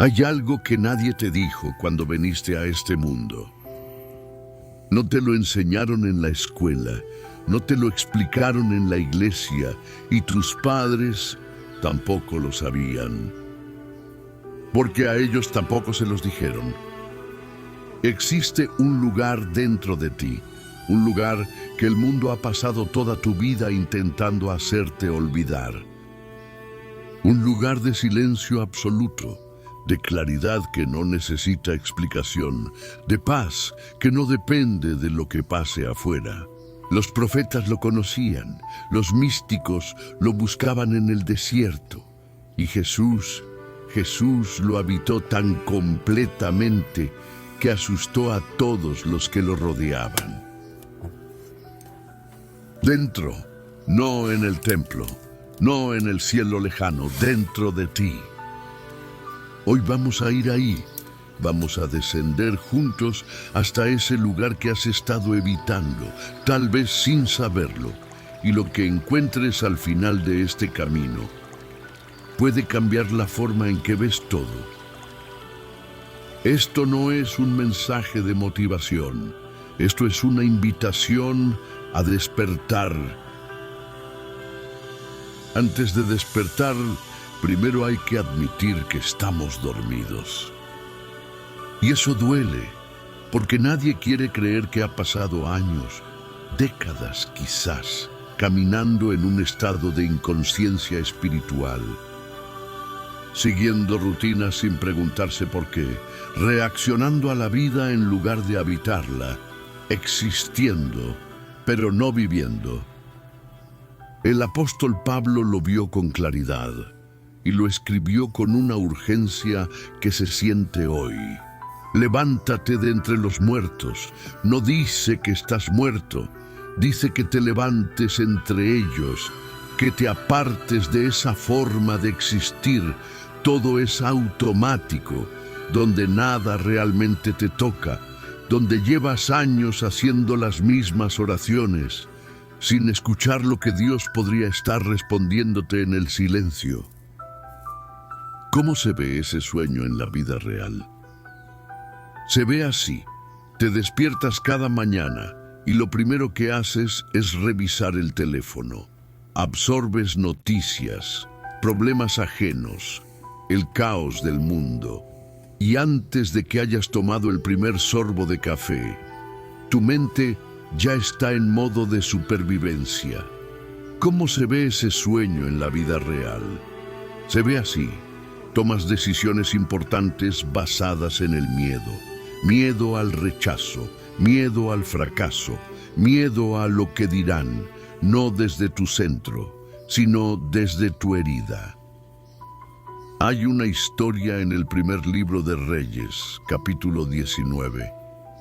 Hay algo que nadie te dijo cuando viniste a este mundo. No te lo enseñaron en la escuela, no te lo explicaron en la iglesia y tus padres tampoco lo sabían. Porque a ellos tampoco se los dijeron. Existe un lugar dentro de ti, un lugar que el mundo ha pasado toda tu vida intentando hacerte olvidar. Un lugar de silencio absoluto, de claridad que no necesita explicación, de paz que no depende de lo que pase afuera. Los profetas lo conocían, los místicos lo buscaban en el desierto, y Jesús lo habitó tan completamente que asustó a todos los que lo rodeaban. Dentro, no en el templo, no en el cielo lejano, dentro de ti. Hoy vamos a ir ahí, vamos a descender juntos hasta ese lugar que has estado evitando, tal vez sin saberlo, y lo que encuentres al final de este camino puede cambiar la forma en que ves todo. Esto no es un mensaje de motivación, esto es una invitación a despertar. Antes de despertar, primero hay que admitir que estamos dormidos. Y eso duele, porque nadie quiere creer que ha pasado años, décadas quizás, caminando en un estado de inconsciencia espiritual, siguiendo rutinas sin preguntarse por qué, reaccionando a la vida en lugar de habitarla, existiendo, pero no viviendo. El apóstol Pablo lo vio con claridad y lo escribió con una urgencia que se siente hoy. Levántate de entre los muertos. No dice que estás muerto, dice que te levantes entre ellos, que te apartes de esa forma de existir. Todo es automático, donde nada realmente te toca, donde llevas años haciendo las mismas oraciones, sin escuchar lo que Dios podría estar respondiéndote en el silencio. ¿Cómo se ve ese sueño en la vida real? Se ve así. Te despiertas cada mañana y lo primero que haces es revisar el teléfono. Absorbes noticias, problemas ajenos, el caos del mundo. Y antes de que hayas tomado el primer sorbo de café, tu mente ya está en modo de supervivencia. ¿Cómo se ve ese sueño en la vida real? Se ve así. Tomas decisiones importantes basadas en el miedo. Miedo al rechazo, miedo al fracaso, miedo a lo que dirán, no desde tu centro, sino desde tu herida. Hay una historia en el primer libro de Reyes, capítulo 19.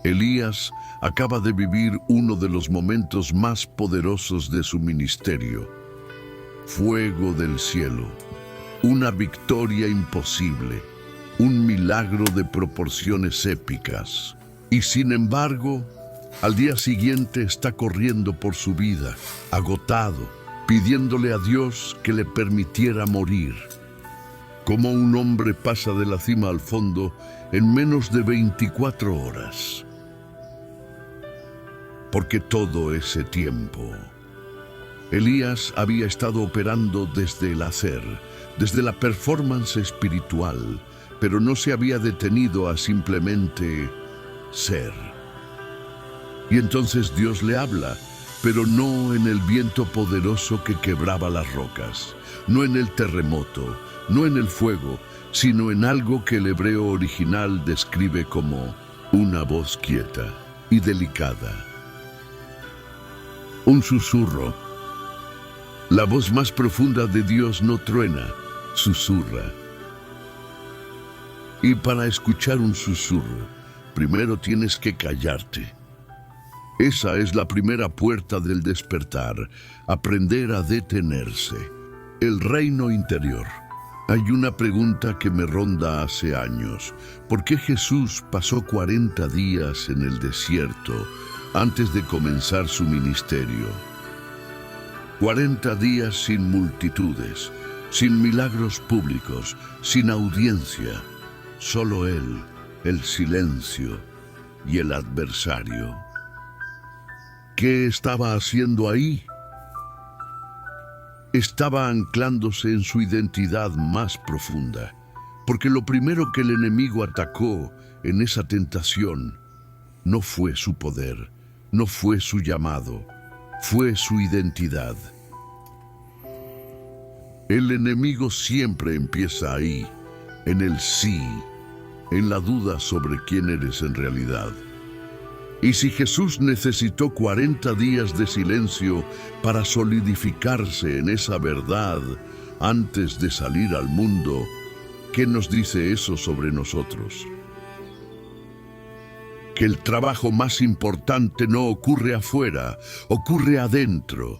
Elías acaba de vivir uno de los momentos más poderosos de su ministerio. Fuego del cielo, una victoria imposible, un milagro de proporciones épicas. Y sin embargo, al día siguiente está corriendo por su vida, agotado, pidiéndole a Dios que le permitiera morir. Como un hombre pasa de la cima al fondo en menos de 24 horas. Porque todo ese tiempo, Elías había estado operando desde el hacer, desde la performance espiritual, pero no se había detenido a simplemente ser. Y entonces Dios le habla, pero no en el viento poderoso que quebraba las rocas, no en el terremoto, no en el fuego, sino en algo que el hebreo original describe como una voz quieta y delicada. Un susurro. La voz más profunda de Dios no truena, susurra. Y para escuchar un susurro, primero tienes que callarte. Esa es la primera puerta del despertar, aprender a detenerse. El reino interior. Hay una pregunta que me ronda hace años. ¿Por qué Jesús pasó 40 días en el desierto antes de comenzar su ministerio? 40 días sin multitudes, sin milagros públicos, sin audiencia, solo él, el silencio y el adversario. ¿Qué estaba haciendo ahí? Estaba anclándose en su identidad más profunda, porque lo primero que el enemigo atacó en esa tentación no fue su poder, no fue su llamado, fue su identidad. El enemigo siempre empieza ahí, en el sí, en la duda sobre quién eres en realidad. Y si Jesús necesitó 40 días de silencio para solidificarse en esa verdad antes de salir al mundo, ¿qué nos dice eso sobre nosotros? Que el trabajo más importante no ocurre afuera, ocurre adentro.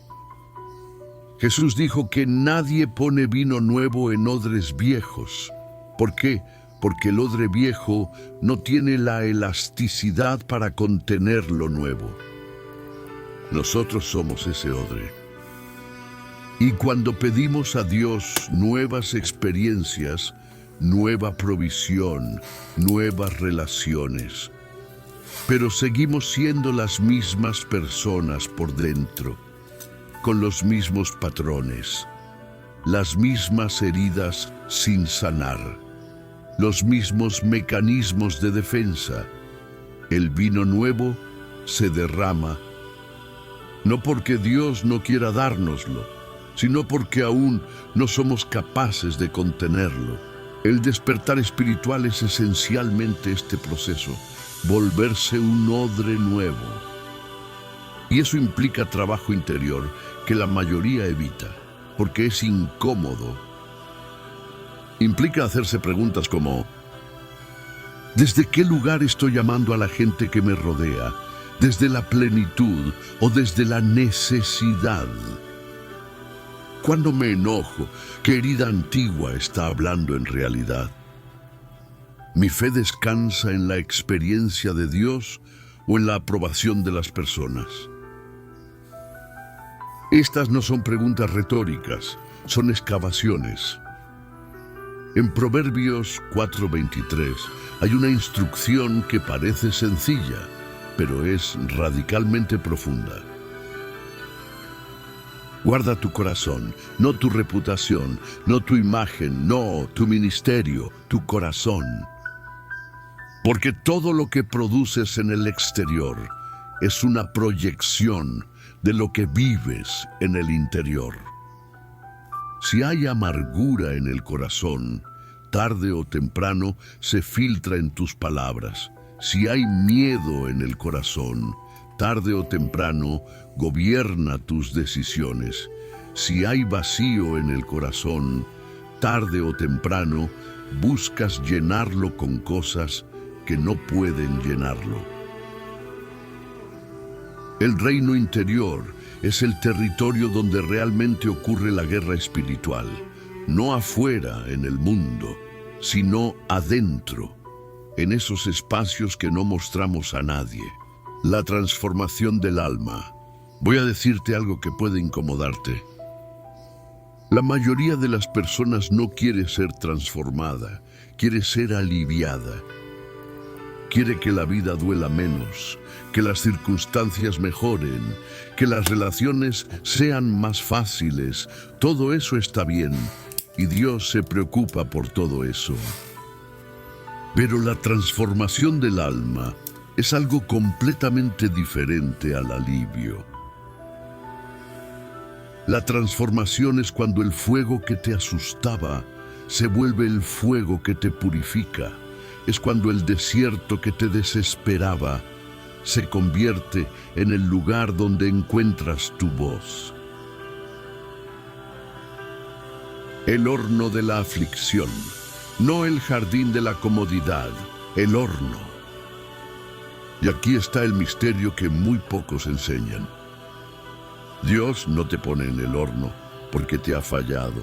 Jesús dijo que nadie pone vino nuevo en odres viejos. ¿Por qué? Porque el odre viejo no tiene la elasticidad para contener lo nuevo. Nosotros somos ese odre. Y cuando pedimos a Dios nuevas experiencias, nueva provisión, nuevas relaciones, pero seguimos siendo las mismas personas por dentro, con los mismos patrones, las mismas heridas sin sanar, los mismos mecanismos de defensa. El vino nuevo se derrama, no porque Dios no quiera dárnoslo, sino porque aún no somos capaces de contenerlo. El despertar espiritual es esencialmente este proceso, volverse un odre nuevo. Y eso implica trabajo interior que la mayoría evita, porque es incómodo. Implica hacerse preguntas como: ¿desde qué lugar estoy llamando a la gente que me rodea? ¿Desde la plenitud o desde la necesidad? ¿Cuándo me enojo? ¿Qué herida antigua está hablando en realidad? ¿Mi fe descansa en la experiencia de Dios o en la aprobación de las personas? Estas no son preguntas retóricas, son excavaciones. En Proverbios 4:23 hay una instrucción que parece sencilla, pero es radicalmente profunda. Guarda tu corazón, no tu reputación, no tu imagen, no tu ministerio, tu corazón. Porque todo lo que produces en el exterior es una proyección de lo que vives en el interior. Si hay amargura en el corazón, tarde o temprano se filtra en tus palabras. Si hay miedo en el corazón, tarde o temprano gobierna tus decisiones. Si hay vacío en el corazón, tarde o temprano buscas llenarlo con cosas que no pueden llenarlo. El reino interior es el territorio donde realmente ocurre la guerra espiritual, no afuera en el mundo, sino adentro, en esos espacios que no mostramos a nadie. La transformación del alma. Voy a decirte algo que puede incomodarte. La mayoría de las personas no quiere ser transformada, quiere ser aliviada. Quiere que la vida duela menos, que las circunstancias mejoren, que las relaciones sean más fáciles. Todo eso está bien y Dios se preocupa por todo eso. Pero la transformación del alma es algo completamente diferente al alivio. La transformación es cuando el fuego que te asustaba se vuelve el fuego que te purifica. Es cuando el desierto que te desesperaba se convierte en el lugar donde encuentras tu voz. El horno de la aflicción, no el jardín de la comodidad, el horno. Y aquí está el misterio que muy pocos enseñan. Dios no te pone en el horno porque te ha fallado.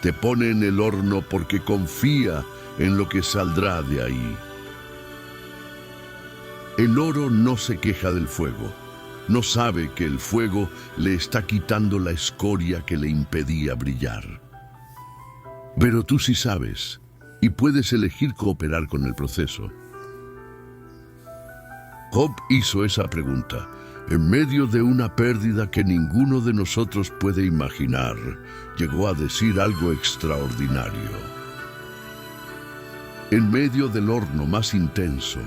Te pone en el horno porque confía en lo que saldrá de ahí. El oro no se queja del fuego. No sabe que el fuego le está quitando la escoria que le impedía brillar. Pero tú sí sabes, y puedes elegir cooperar con el proceso. Job hizo esa pregunta en medio de una pérdida que ninguno de nosotros puede imaginar. Llegó a decir algo extraordinario. En medio del horno más intenso,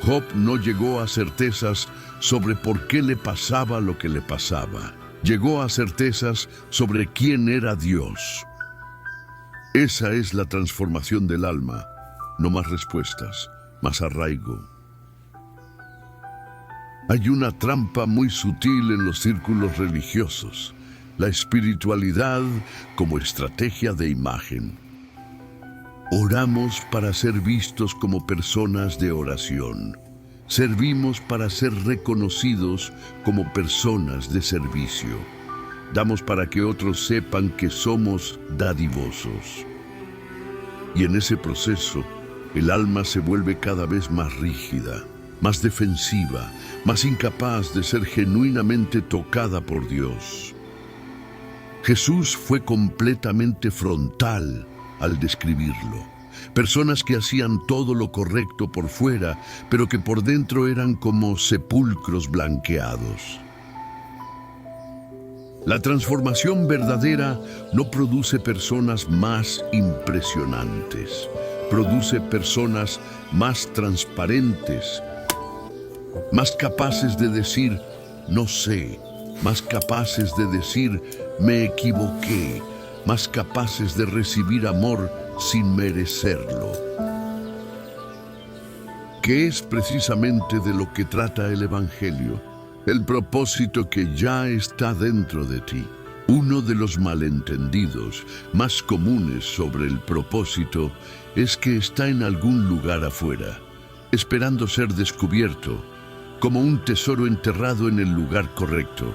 Job no llegó a certezas sobre por qué le pasaba lo que le pasaba. Llegó a certezas sobre quién era Dios. Esa es la transformación del alma. No más respuestas, más arraigo. Hay una trampa muy sutil en los círculos religiosos: la espiritualidad como estrategia de imagen. Oramos para ser vistos como personas de oración. Servimos para ser reconocidos como personas de servicio. Damos para que otros sepan que somos dadivosos. Y en ese proceso, el alma se vuelve cada vez más rígida, más defensiva, más incapaz de ser genuinamente tocada por Dios. Jesús fue completamente frontal al describirlo. Personas que hacían todo lo correcto por fuera, pero que por dentro eran como sepulcros blanqueados. La transformación verdadera no produce personas más impresionantes, produce personas más transparentes, más capaces de decir no sé, más capaces de decir me equivoqué, más capaces de recibir amor sin merecerlo. Que es precisamente de lo que trata el Evangelio, el propósito que ya está dentro de ti. Uno de los malentendidos más comunes sobre el propósito es que está en algún lugar afuera, esperando ser descubierto, como un tesoro enterrado en el lugar correcto.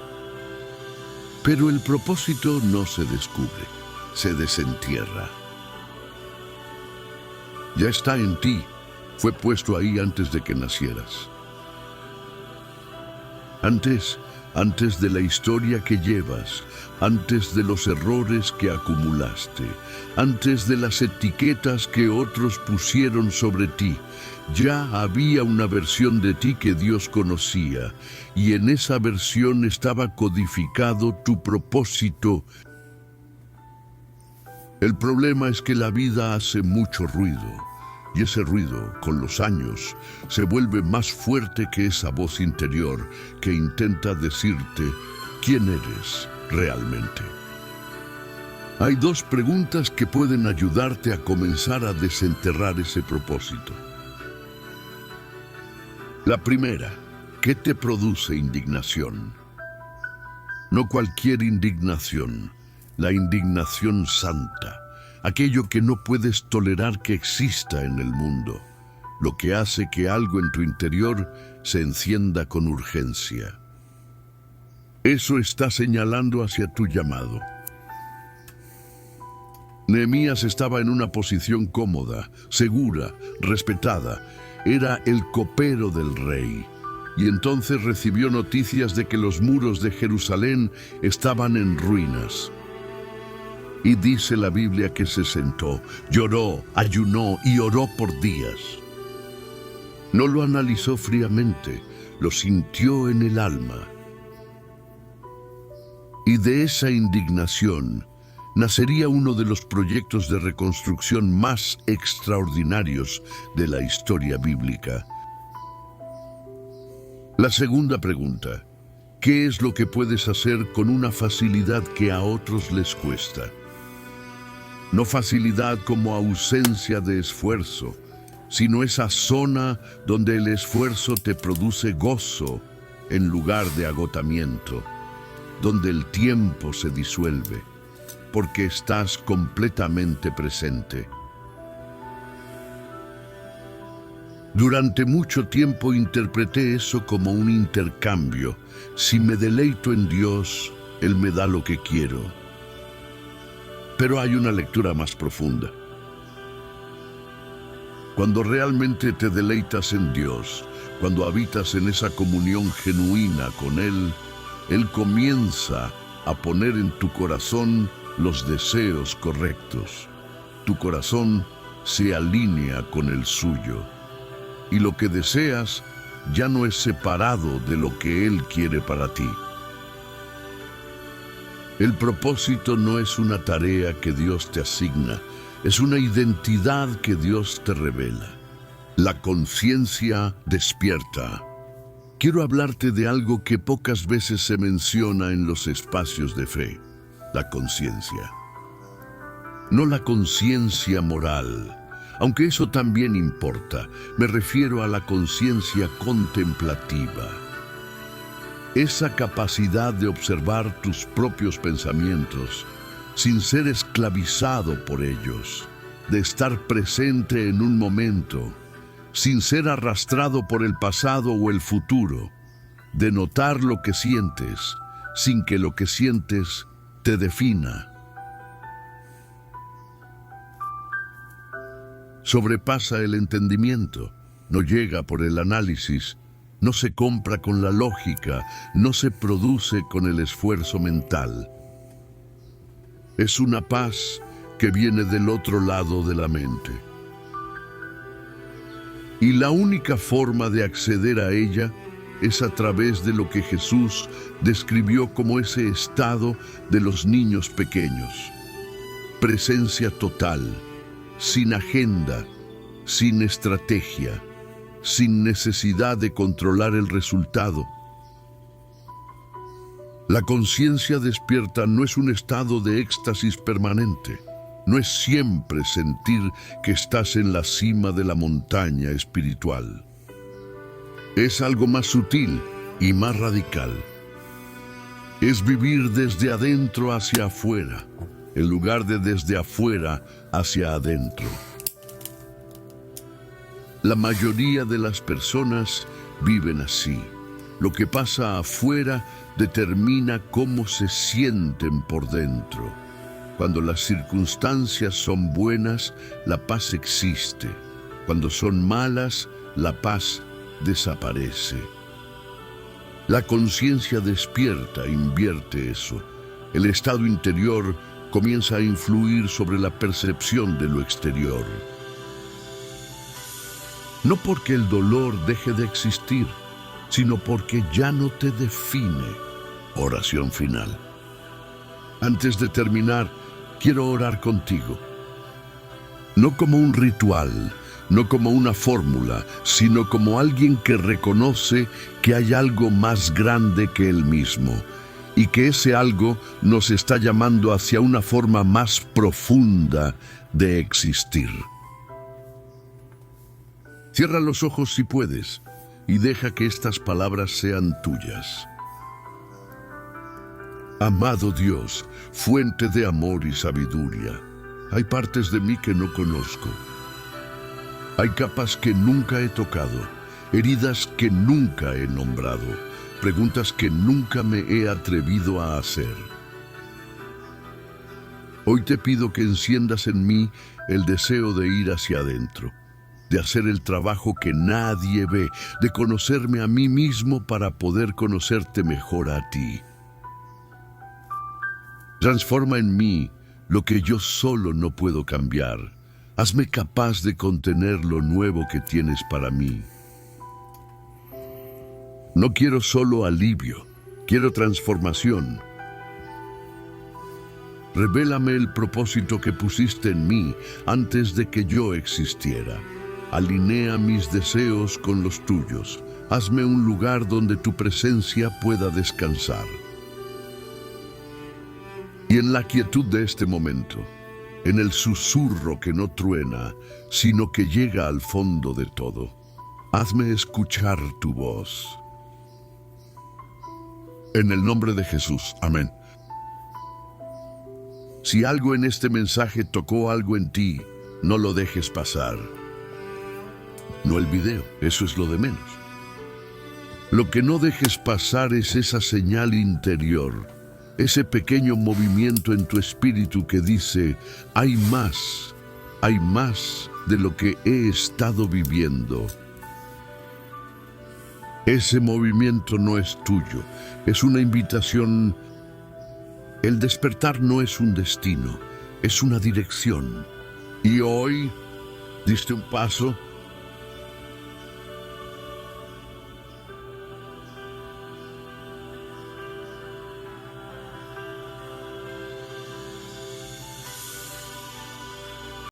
Pero el propósito no se descubre, se desentierra. Ya está en ti, fue puesto ahí antes de que nacieras. Antes de la historia que llevas, antes de los errores que acumulaste, antes de las etiquetas que otros pusieron sobre ti, ya había una versión de ti que Dios conocía, y en esa versión estaba codificado tu propósito. El problema es que la vida hace mucho ruido, y ese ruido, con los años, se vuelve más fuerte que esa voz interior que intenta decirte quién eres realmente. Hay dos preguntas que pueden ayudarte a comenzar a desenterrar ese propósito. La primera, ¿qué te produce indignación? No cualquier indignación, la indignación santa, aquello que no puedes tolerar que exista en el mundo, lo que hace que algo en tu interior se encienda con urgencia. Eso está señalando hacia tu llamado. Nehemías estaba en una posición cómoda, segura, respetada. Era el copero del rey. Y entonces recibió noticias de que los muros de Jerusalén estaban en ruinas. Y dice la Biblia que se sentó, lloró, ayunó y oró por días. No lo analizó fríamente, lo sintió en el alma. Y de esa indignación nacería uno de los proyectos de reconstrucción más extraordinarios de la historia bíblica. La segunda pregunta, ¿qué es lo que puedes hacer con una facilidad que a otros les cuesta? No facilidad como ausencia de esfuerzo, sino esa zona donde el esfuerzo te produce gozo en lugar de agotamiento, donde el tiempo se disuelve, porque estás completamente presente. Durante mucho tiempo interpreté eso como un intercambio. Si me deleito en Dios, Él me da lo que quiero. Pero hay una lectura más profunda. Cuando realmente te deleitas en Dios, cuando habitas en esa comunión genuina con Él, Él comienza a poner en tu corazón los deseos correctos. Tu corazón se alinea con el suyo, y lo que deseas ya no es separado de lo que Él quiere para ti. El propósito no es una tarea que Dios te asigna, es una identidad que Dios te revela. La conciencia despierta. Quiero hablarte de algo que pocas veces se menciona en los espacios de fe: la conciencia. No la conciencia moral, aunque eso también importa. Me refiero a la conciencia contemplativa. Esa capacidad de observar tus propios pensamientos sin ser esclavizado por ellos, de estar presente en un momento, sin ser arrastrado por el pasado o el futuro, de notar lo que sientes, sin que lo que sientes te defina. Sobrepasa el entendimiento, no llega por el análisis, no se compra con la lógica, no se produce con el esfuerzo mental. Es una paz que viene del otro lado de la mente. Y la única forma de acceder a ella es a través de lo que Jesús describió como ese estado de los niños pequeños. Presencia total, sin agenda, sin estrategia, sin necesidad de controlar el resultado. La conciencia despierta no es un estado de éxtasis permanente. No es siempre sentir que estás en la cima de la montaña espiritual. Es algo más sutil y más radical. Es vivir desde adentro hacia afuera, en lugar de desde afuera hacia adentro. La mayoría de las personas viven así. Lo que pasa afuera determina cómo se sienten por dentro. Cuando las circunstancias son buenas, la paz existe. Cuando son malas, la paz desaparece. La conciencia despierta invierte eso. El estado interior comienza a influir sobre la percepción de lo exterior. No porque el dolor deje de existir, sino porque ya no te define. Oración final. Antes de terminar, quiero orar contigo. No como un ritual, no como una fórmula, sino como alguien que reconoce que hay algo más grande que él mismo y que ese algo nos está llamando hacia una forma más profunda de existir. Cierra los ojos si puedes y deja que estas palabras sean tuyas. Amado Dios, fuente de amor y sabiduría, hay partes de mí que no conozco. Hay capas que nunca he tocado, heridas que nunca he nombrado, preguntas que nunca me he atrevido a hacer. Hoy te pido que enciendas en mí el deseo de ir hacia adentro, de hacer el trabajo que nadie ve, de conocerme a mí mismo para poder conocerte mejor a ti. Transforma en mí lo que yo solo no puedo cambiar. Hazme capaz de contener lo nuevo que tienes para mí. No quiero solo alivio, quiero transformación. Revélame el propósito que pusiste en mí antes de que yo existiera. Alinea mis deseos con los tuyos. Hazme un lugar donde tu presencia pueda descansar. Y en la quietud de este momento, en el susurro que no truena, sino que llega al fondo de todo, hazme escuchar tu voz. En el nombre de Jesús, amén. Si algo en este mensaje tocó algo en ti, no lo dejes pasar. No el video, eso es lo de menos. Lo que no dejes pasar es esa señal interior, ese pequeño movimiento en tu espíritu que dice, hay más de lo que he estado viviendo. Ese movimiento no es tuyo, es una invitación. El despertar no es un destino, es una dirección. Y hoy Diste un paso